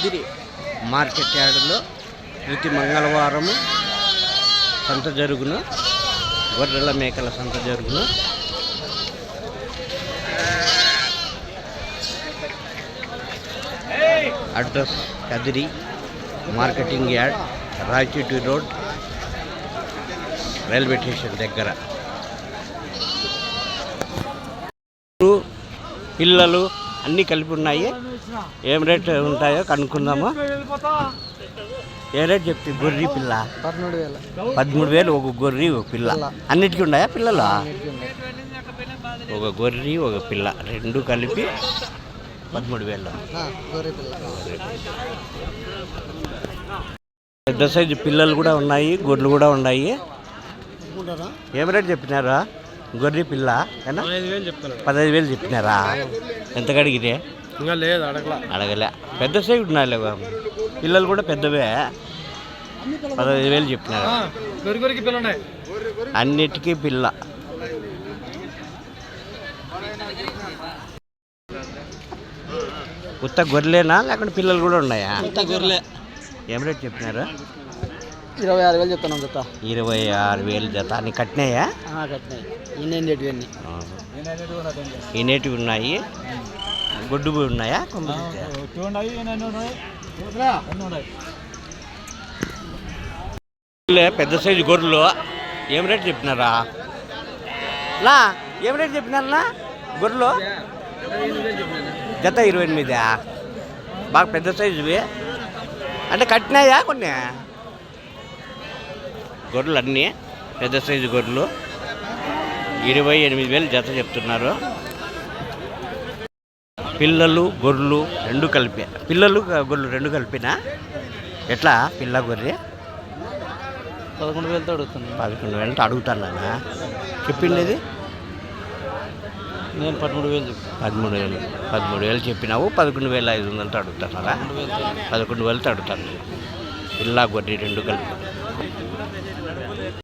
Kadiri market యార్డులో ప్రతి మంగళవారము సంత జరుగును. గొర్రెల మేకల సంత జరుగును. Address Kadiri marketing yard, Rayachoti road, railway station దగ్గర. పిల్లలు అన్నీ కలిపి ఉన్నాయి. ఏం రేట్ ఉంటాయో కనుక్కుందాము. ఏ రేట్ చెప్తే గొర్రె పిల్ల 13,000 ఒక గొర్రె ఒక పిల్ల. అన్నిటికీ ఉన్నాయా పిల్లలు? ఒక గొర్రె ఒక పిల్ల రెండు కలిపి 13,000. పెద్ద సైజు పిల్లలు కూడా ఉన్నాయి, గొర్రెలు కూడా ఉన్నాయి. ఏం రేట్ చెప్పినారా గొర్రె పిల్ల? 15,000 చెప్పినారా? ఎంత కడిగితే? ఇంకా లేదు, అడగలే. పెద్ద సైజు ఉన్నాయి పిల్లలు కూడా పెద్దవే. 15,000 చెప్పినారు. అన్నిటికీ పిల్ల. ఉత్త గొర్రెలేనా లేకుంటే పిల్లలు కూడా ఉన్నాయా? ఉత్త గొర్రెలే. ఏం రేట్ చెప్పినారు? 26,000 చెప్తాను జత. 26,000 జత. అన్ని కట్టినాయా? కట్టినాయి. ఇన్నేటివన్నీ ఇనేటివి ఉన్నాయి. గొడ్డు ఉన్నాయా? పెద్ద సైజు గొర్రెలు ఏం రేట్ చెప్పినారా? నా ఏం రేట్ చెప్పినారా గొర్రెలు? జత 28. బాగా పెద్ద సైజువి అంటే కట్టినాయా? కొన్ని గొర్రెలు అన్నీ పెద్ద సైజు గొర్రెలు 28,000 జత చెప్తున్నారు. పిల్లలు గొర్రెలు రెండు కలిపి. పిల్లలు గొర్రెలు రెండు కలిపినా ఎట్లా? పిల్ల గొర్రె 11,000 అడుగుతున్నాను. 11,000 అడుగుతానా? చెప్పిండేది నేను 13,000 చెప్పాను. 13,000 చెప్పినావు. 11,500 అడుగుతున్నారా? 11,000 అడుగుతాను. పిల్ల గొర్రె రెండు కలిపి.